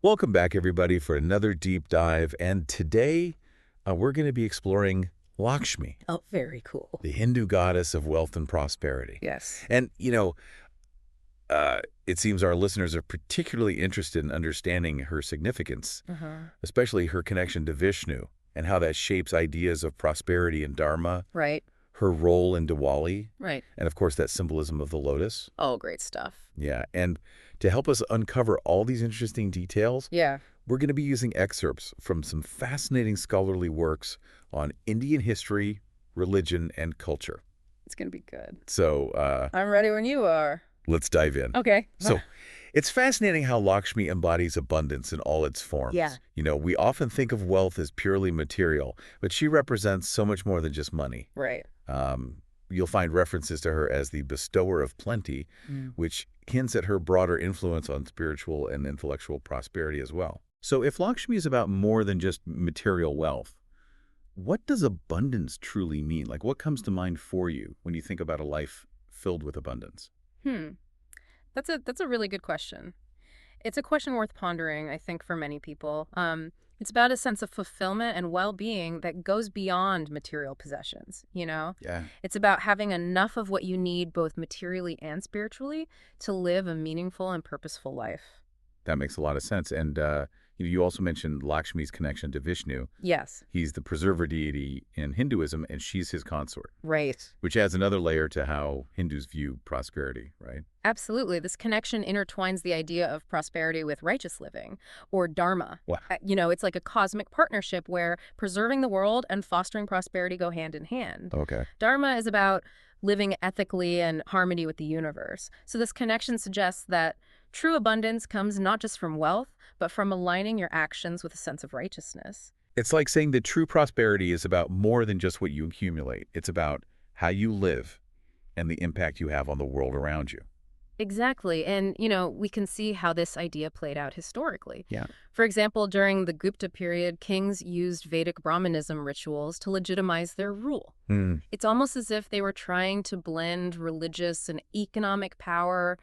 Welcome back, everybody, for another deep dive. And today, we're going to be exploring Lakshmi, Oh, very cool. the Hindu goddess of wealth and prosperity. Yes. And, it seems our listeners are particularly interested in understanding her significance, Uh-huh. especially her connection to Vishnu and how that shapes ideas of prosperity and dharma, Right. her role in Diwali, Right. and, of course, that symbolism of the lotus. Oh, great stuff. Yeah, and to help us uncover all these interesting details, Yeah. we're going to be using excerpts from some fascinating scholarly works on Indian history, religion, and culture. It's going to be good. So I'm ready when you are. let's dive in. Okay. So it's fascinating how Lakshmi embodies abundance in all its forms. Yeah. We often think of wealth as purely material, but she represents so much more than just money. Right. You'll find references to her as the bestower of plenty, which hints at her broader influence on spiritual and intellectual prosperity as well. So if Lakshmi is about more than just material wealth, what does abundance truly mean? Like, what comes to mind for you when you think about a life filled with abundance? Hmm. That's a really good question. It's a question worth pondering, I think, for many people. It's about a sense of fulfillment and well-being that goes beyond material possessions, you know? Yeah, It's about having enough of what you need both materially and spiritually to live a meaningful and purposeful life. that makes a lot of sense. And you also mentioned Lakshmi's connection to Vishnu. Yes. He's the preserver deity in Hinduism, and she's his consort, Right. which adds another layer to how Hindus view prosperity, right? Absolutely. This connection intertwines the idea of prosperity with righteous living, or dharma. Wow. It's like a cosmic partnership where preserving the world and fostering prosperity go hand in hand. Okay. Dharma is about living ethically and harmony with the universe. So this connection suggests that true abundance comes not just from wealth, but from aligning your actions with a sense of righteousness. It's like saying that true prosperity is about more than just what you accumulate. It's about how you live and the impact you have on the world around you. Exactly. And, we can see how this idea played out historically. Yeah. For example, during the Gupta period, kings used Vedic Brahmanism rituals to legitimize their rule. It's almost as if they were trying to blend religious and economic power,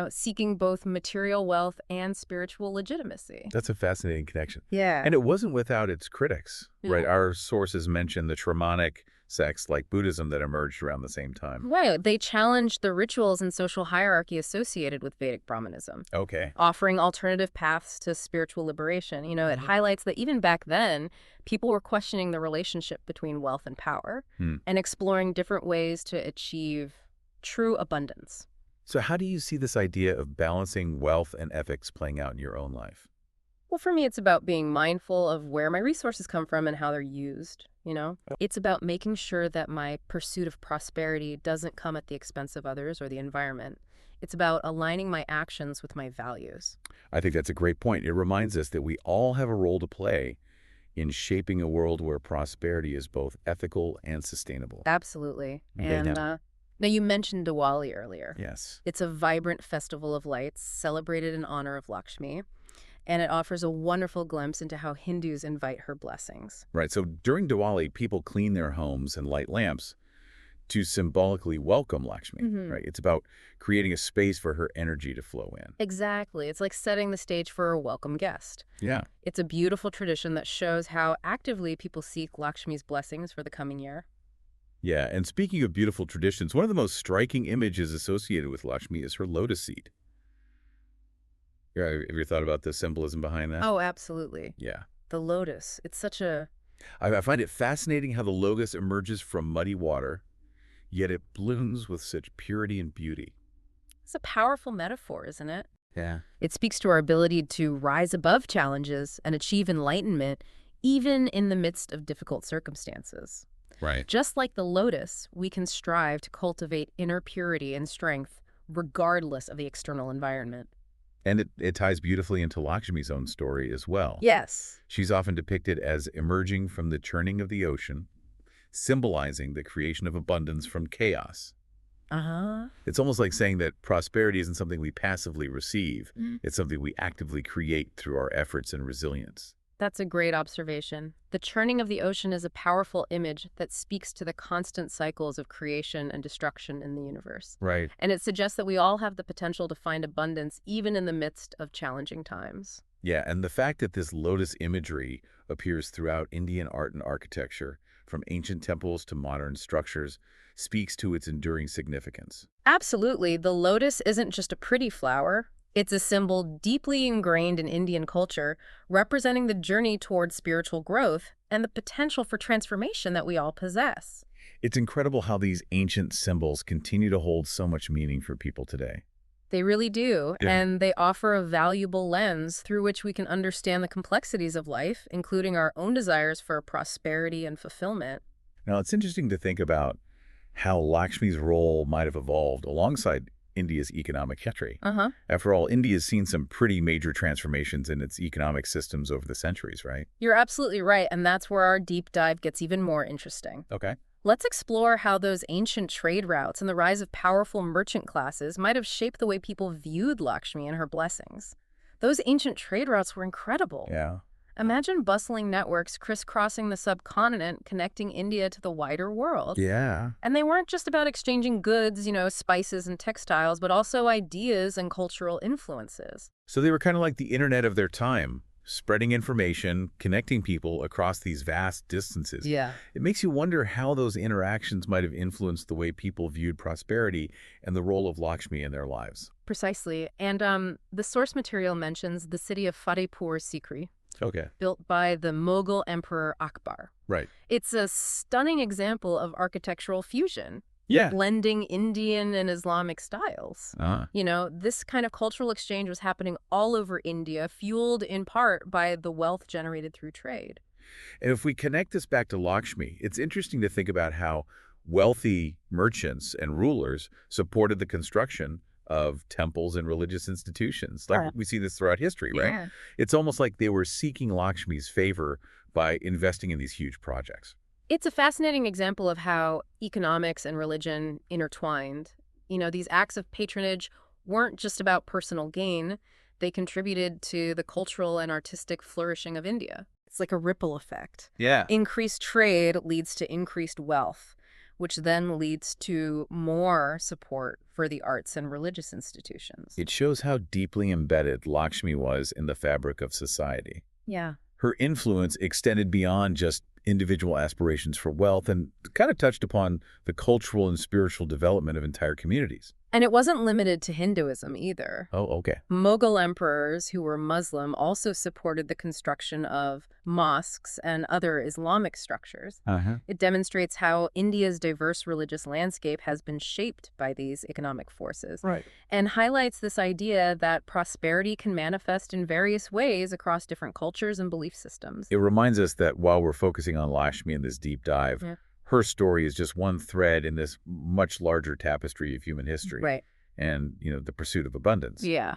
seeking both material wealth and spiritual legitimacy. That's a fascinating connection. Yeah. And it wasn't without its critics, right? Yeah. Our sources mention the Shramanic sects like Buddhism that emerged around the same time. Right. They challenged the rituals and social hierarchy associated with Vedic Brahmanism, Okay. offering alternative paths to spiritual liberation. It highlights that even back then, people were questioning the relationship between wealth and power and exploring different ways to achieve true abundance. So how do you see this idea of balancing wealth and ethics playing out in your own life? Well, for me, it's about being mindful of where my resources come from and how they're used. It's about making sure that my pursuit of prosperity doesn't come at the expense of others or the environment. It's about aligning my actions with my values. I think that's a great point. It reminds us that we all have a role to play in shaping a world where prosperity is both ethical and sustainable. Absolutely. Okay, And now you mentioned Diwali earlier. Yes. It's a vibrant festival of lights celebrated in honor of Lakshmi, and it offers a wonderful glimpse into how Hindus invite her blessings. Right. So during Diwali, people clean their homes and light lamps to symbolically welcome Lakshmi, right? It's about creating a space for her energy to flow in. Exactly. It's like setting the stage for a welcome guest. Yeah. It's a beautiful tradition that shows how actively people seek Lakshmi's blessings for the coming year. Yeah. And speaking of beautiful traditions, one of the most striking images associated with Lakshmi is her lotus seed. Yeah, have you thought about the symbolism behind that? Oh, absolutely. Yeah. The lotus. It's such a... I find it fascinating how the lotus emerges from muddy water, yet it blooms with such purity and beauty. It's a powerful metaphor, isn't it? Yeah. It speaks to our ability to rise above challenges and achieve enlightenment, even in the midst of difficult circumstances. Right. Just like the lotus, we can strive to cultivate inner purity and strength, regardless of the external environment. And it ties beautifully into Lakshmi's own story as well. Yes. She's often depicted as emerging from the churning of the ocean, symbolizing the creation of abundance from chaos. Uh-huh. It's almost like saying that prosperity isn't something we passively receive. Mm. It's something we actively create through our efforts and resilience. That's a great observation. The churning of the ocean is a powerful image that speaks to the constant cycles of creation and destruction in the universe. Right. And it suggests that we all have the potential to find abundance even in the midst of challenging times. Yeah, and the fact that this lotus imagery appears throughout Indian art and architecture, from ancient temples to modern structures, speaks to its enduring significance. Absolutely. The lotus isn't just a pretty flower. It's a symbol deeply ingrained in Indian culture, representing the journey towards spiritual growth and the potential for transformation that we all possess. It's incredible how these ancient symbols continue to hold so much meaning for people today. They really do, Yeah. and they offer a valuable lens through which we can understand the complexities of life, including our own desires for prosperity and fulfillment. Now, it's interesting to think about how Lakshmi's role might have evolved alongside India's economic history. Uh-huh. After all, India's seen some pretty major transformations in its economic systems over the centuries, right? You're absolutely right, and that's where our deep dive gets even more interesting. Okay. Let's explore how those ancient trade routes and the rise of powerful merchant classes might have shaped the way people viewed Lakshmi and her blessings. Those ancient trade routes were incredible. Yeah. Imagine bustling networks crisscrossing the subcontinent, connecting India to the wider world. Yeah. And they weren't just about exchanging goods, spices and textiles, but also ideas and cultural influences. So they were kind of like the internet of their time, spreading information, connecting people across these vast distances. Yeah. It makes you wonder how those interactions might have influenced the way people viewed prosperity and the role of Lakshmi in their lives. Precisely. And the source material mentions the city of Fatehpur Sikri, Okay. built by the Mughal Emperor Akbar. Right. It's a stunning example of architectural fusion, Yeah. blending Indian and Islamic styles. This kind of cultural exchange was happening all over India, fueled in part by the wealth generated through trade. And if we connect this back to Lakshmi, it's interesting to think about how wealthy merchants and rulers supported the construction of temples and religious institutions. Like we see this throughout history, right? Yeah. It's almost like they were seeking Lakshmi's favor by investing in these huge projects. It's a fascinating example of how economics and religion intertwined. These acts of patronage weren't just about personal gain. They contributed to the cultural and artistic flourishing of India. It's like a ripple effect. Yeah. Increased trade leads to increased wealth, which then leads to more support for the arts and religious institutions. It shows how deeply embedded Lakshmi was in the fabric of society. Yeah. Her influence extended beyond just individual aspirations for wealth and kind of touched upon the cultural and spiritual development of entire communities. And it wasn't limited to Hinduism either. Oh, okay. Mughal emperors who were Muslim also supported the construction of mosques and other Islamic structures. Uh-huh. It demonstrates how India's diverse religious landscape has been shaped by these economic forces. Right. And highlights this idea that prosperity can manifest in various ways across different cultures and belief systems. It reminds us that while we're focusing on Lakshmi in this deep dive, Yeah. her story is just one thread in this much larger tapestry of human history. Right. And, the pursuit of abundance. Yeah.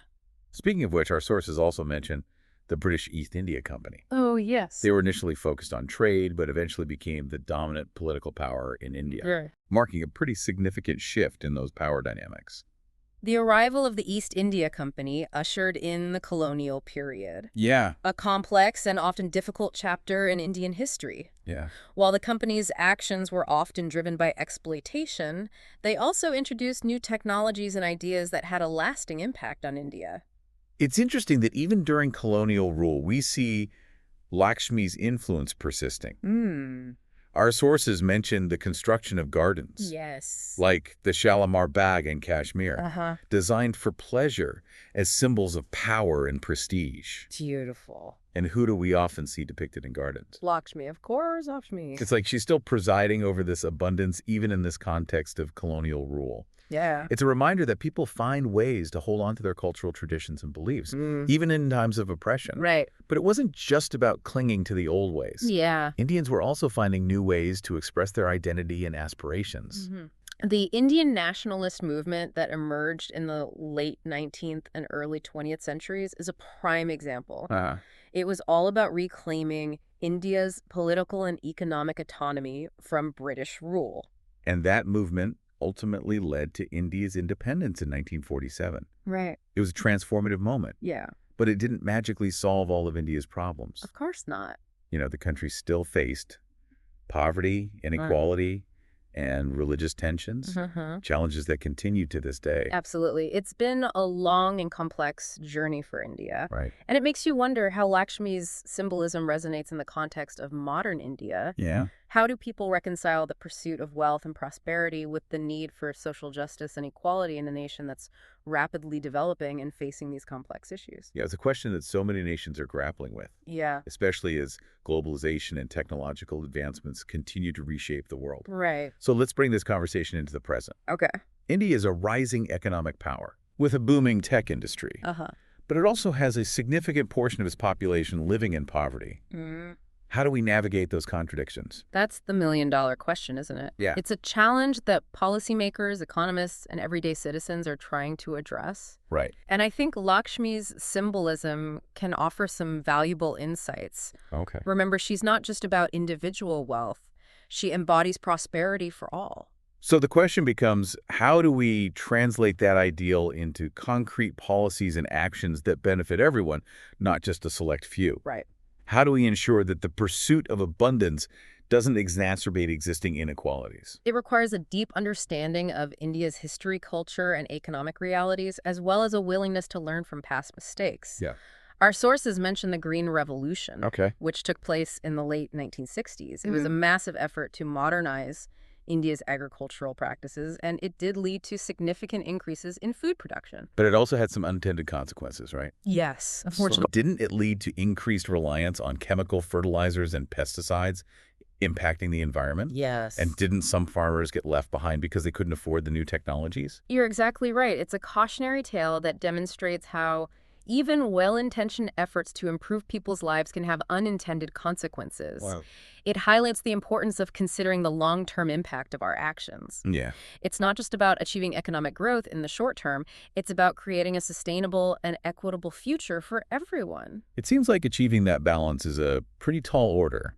Speaking of which, our sources also mention the British East India Company. Oh, yes. They were initially focused on trade, but eventually became the dominant political power in India, Right. marking a pretty significant shift in those power dynamics. The arrival of the East India Company ushered in the colonial period, Yeah. a complex and often difficult chapter in Indian history. Yeah. While the company's actions were often driven by exploitation, they also introduced new technologies and ideas that had a lasting impact on India. It's interesting that even during colonial rule, we see Lakshmi's influence persisting. Our sources mention the construction of gardens, Yes. like the Shalimar Bagh in Kashmir, Uh-huh. designed for pleasure as symbols of power and prestige. Beautiful. And who do we often see depicted in gardens? Lakshmi, of course, Lakshmi. It's like she's still presiding over this abundance, even in this context of colonial rule. Yeah. It's a reminder that people find ways to hold on to their cultural traditions and beliefs, even in times of oppression. Right. But it wasn't just about clinging to the old ways. Yeah. Indians were also finding new ways to express their identity and aspirations. The Indian nationalist movement that emerged in the late 19th and early 20th centuries is a prime example. It was all about reclaiming India's political and economic autonomy from British rule. And that movement ultimately led to India's independence in 1947. Right. It was a transformative moment, Yeah. but it didn't magically solve all of India's problems. Of course not. The country still faced poverty, inequality, and religious tensions, challenges that continue to this day. Absolutely. It's been a long and complex journey for India. Right. And it makes you wonder how Lakshmi's symbolism resonates in the context of modern India. Yeah. How do people reconcile the pursuit of wealth and prosperity with the need for social justice and equality in a nation that's rapidly developing and facing these complex issues? Yeah, it's a question that so many nations are grappling with, Yeah. especially as globalization and technological advancements continue to reshape the world. Right. So let's bring this conversation into the present. Okay. India is a rising economic power with a booming tech industry, but it also has a significant portion of its population living in poverty. How do we navigate those contradictions? That's the million-dollar question, isn't it? Yeah. It's a challenge that policymakers, economists, and everyday citizens are trying to address. Right. And I think Lakshmi's symbolism can offer some valuable insights. Okay. Remember, she's not just about individual wealth. She embodies prosperity for all. So the question becomes, how do we translate that ideal into concrete policies and actions that benefit everyone, not just a select few? Right. How do we ensure that the pursuit of abundance doesn't exacerbate existing inequalities? It requires a deep understanding of India's history, culture, and economic realities, as well as a willingness to learn from past mistakes. Yeah. Our sources mention the Green Revolution, Okay. which took place in the late 1960s. It was a massive effort to modernize India's agricultural practices, and it did lead to significant increases in food production. But it also had some unintended consequences, right? Yes, So unfortunately. didn't it lead to increased reliance on chemical fertilizers and pesticides impacting the environment? Yes. And didn't some farmers get left behind because they couldn't afford the new technologies? You're exactly right. It's a cautionary tale that demonstrates how even well-intentioned efforts to improve people's lives can have unintended consequences. Wow. It highlights the importance of considering the long-term impact of our actions. Yeah. It's not just about achieving economic growth in the short term, it's about creating a sustainable and equitable future for everyone. It seems like achieving that balance is a pretty tall order,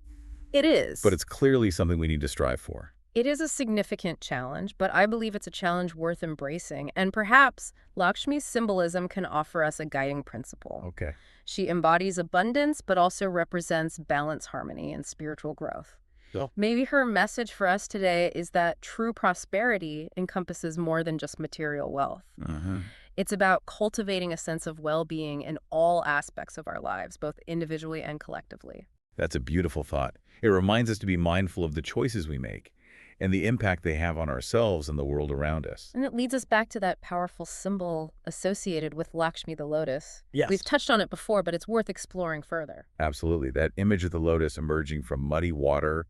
It is. but it's clearly something we need to strive for. It is a significant challenge, but I believe it's a challenge worth embracing, and perhaps Lakshmi's symbolism can offer us a guiding principle. Okay. She embodies abundance, but also represents balance, harmony, and spiritual growth. So, Maybe her message for us today is that true prosperity encompasses more than just material wealth. It's about cultivating a sense of well-being in all aspects of our lives, both individually and collectively. that's a beautiful thought. It reminds us to be mindful of the choices we make and the impact they have on ourselves and the world around us. And it leads us back to that powerful symbol associated with Lakshmi the lotus. Yes. We've touched on it before, but it's worth exploring further. Absolutely. That image of the lotus emerging from muddy water,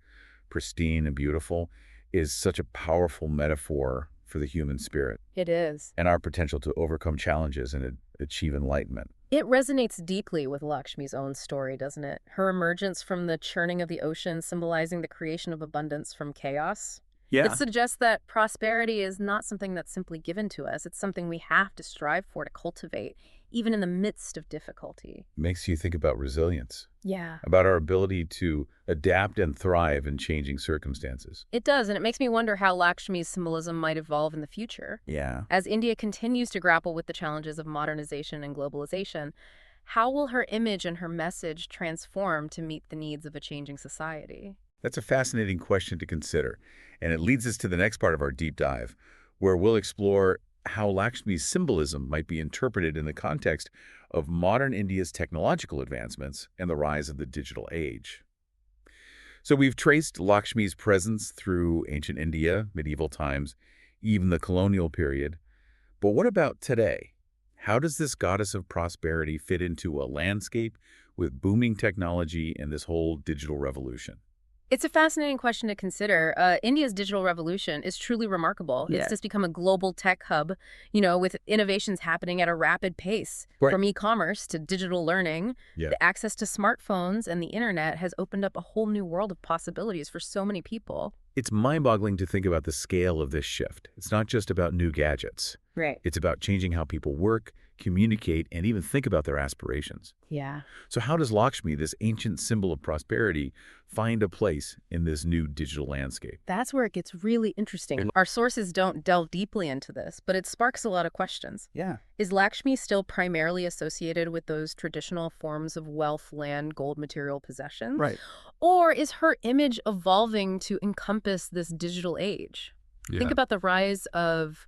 pristine and beautiful, is such a powerful metaphor for the human spirit It is. and our potential to overcome challenges and achieve enlightenment. It resonates deeply with Lakshmi's own story, doesn't it? Her emergence from the churning of the ocean, symbolizing the creation of abundance from chaos. It suggests that prosperity is not something that's simply given to us. It's something we have to strive for, to cultivate, even in the midst of difficulty. Makes you think about resilience, Yeah. about our ability to adapt and thrive in changing circumstances. It does, and it makes me wonder how Lakshmi's symbolism might evolve in the future. Yeah. As India continues to grapple with the challenges of modernization and globalization, how will her image and her message transform to meet the needs of a changing society? That's a fascinating question to consider, and it leads us to the next part of our deep dive, where we'll explore how Lakshmi's symbolism might be interpreted in the context of modern India's technological advancements and the rise of the digital age. So we've traced Lakshmi's presence through ancient India, medieval times, even the colonial period. But what about today? How does this goddess of prosperity fit into a landscape with booming technology and this whole digital revolution? It's a fascinating question to consider. India's digital revolution is truly remarkable. Yeah. It's just become a global tech hub, with innovations happening at a rapid pace. Right. From e-commerce to digital learning, Yeah. the access to smartphones and the internet has opened up a whole new world of possibilities for so many people. It's mind-boggling to think about the scale of this shift. It's not just about new gadgets. Right. It's about changing how people work, communicate, and even think about their aspirations. Yeah. So how does Lakshmi, this ancient symbol of prosperity, find a place in this new digital landscape? That's where it gets really interesting. Our sources don't delve deeply into this, but it sparks a lot of questions. Yeah. Is Lakshmi still primarily associated with those traditional forms of wealth, land, gold, material possessions? Right. Or is her image evolving to encompass this digital age? Think Yeah. about the rise of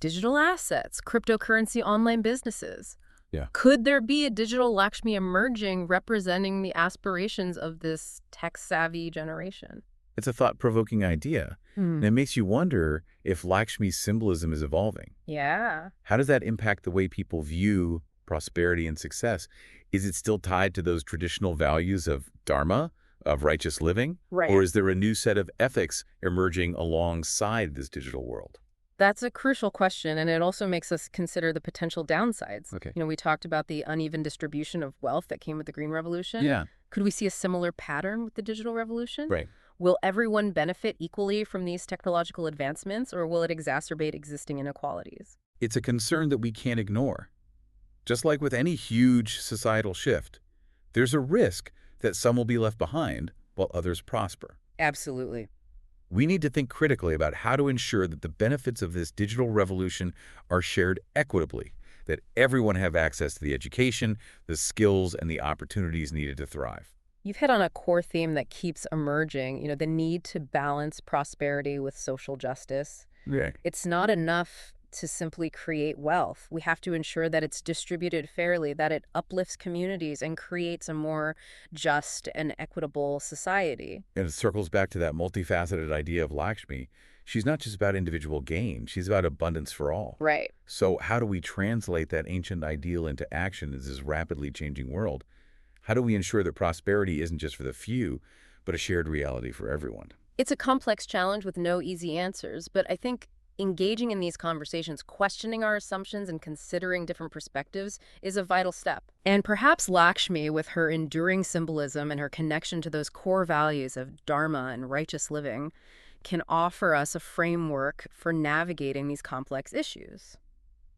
digital assets, cryptocurrency, online businesses. Yeah. Could there be a digital Lakshmi emerging representing the aspirations of this tech-savvy generation? It's a thought-provoking idea, and it makes you wonder if Lakshmi's symbolism is evolving. Yeah. How does that impact the way people view prosperity and success? Is it still tied to those traditional values of dharma, of righteous living? Right. Or is there a new set of ethics emerging alongside this digital world? That's a crucial question, and it also makes us consider the potential downsides. Okay. We talked about the uneven distribution of wealth that came with the Green Revolution. Yeah. Could we see a similar pattern with the digital revolution? Right. Will everyone benefit equally from these technological advancements, or will it exacerbate existing inequalities? It's a concern that we can't ignore. Just like with any huge societal shift, there's a risk that some will be left behind while others prosper. Absolutely. We need to think critically about how to ensure that the benefits of this digital revolution are shared equitably, that everyone have access to the education, the skills, and the opportunities needed to thrive. You've hit on a core theme that keeps emerging, the need to balance prosperity with social justice. Yeah. It's not enough to simply create wealth. We have to ensure that it's distributed fairly, that it uplifts communities and creates a more just and equitable society. And it circles back to that multifaceted idea of Lakshmi. She's not just about individual gain, she's about abundance for all. Right. So how do we translate that ancient ideal into action in this rapidly changing world? How do we ensure that prosperity isn't just for the few, but a shared reality for everyone? It's a complex challenge with no easy answers, but I think engaging in these conversations, questioning our assumptions and considering different perspectives is a vital step. And perhaps Lakshmi, with her enduring symbolism and her connection to those core values of dharma and righteous living, can offer us a framework for navigating these complex issues.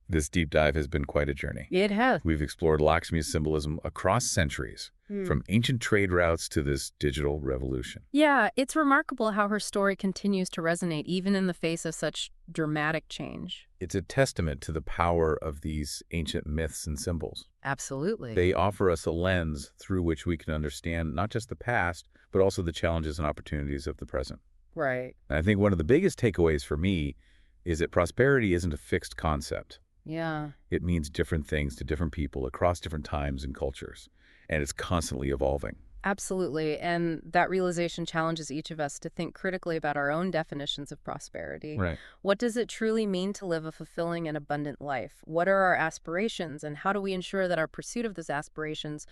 This deep dive has been quite a journey. It has. We've explored Lakshmi's symbolism across centuries, from ancient trade routes to this digital revolution. Yeah, it's remarkable how her story continues to resonate even in the face of such dramatic change. It's a testament to the power of these ancient myths and symbols. Absolutely. They offer us a lens through which we can understand not just the past, but also the challenges and opportunities of the present. Right. And I think one of the biggest takeaways for me is that prosperity isn't a fixed concept. Yeah. It means different things to different people across different times and cultures, and it's constantly evolving. Absolutely. And that realization challenges each of us to think critically about our own definitions of prosperity. Right. What does it truly mean to live a fulfilling and abundant life? What are our aspirations, and how do we ensure that our pursuit of those aspirations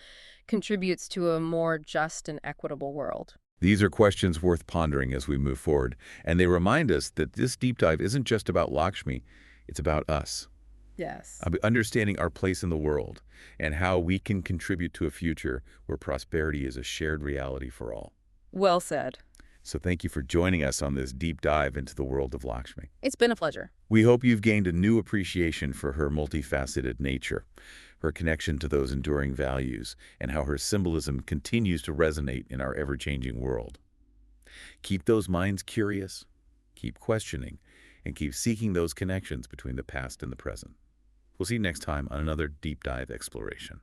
contributes to a more just and equitable world? These are questions worth pondering as we move forward, and they remind us that this deep dive isn't just about Lakshmi, it's about us. Yes. Understanding our place in the world and how we can contribute to a future where prosperity is a shared reality for all. Well said. So thank you for joining us on this deep dive into the world of Lakshmi. It's been a pleasure. We hope you've gained a new appreciation for her multifaceted nature, her connection to those enduring values, and how her symbolism continues to resonate in our ever-changing world. Keep those minds curious, keep questioning, and keep seeking those connections between the past and the present. We'll see you next time on another deep dive exploration.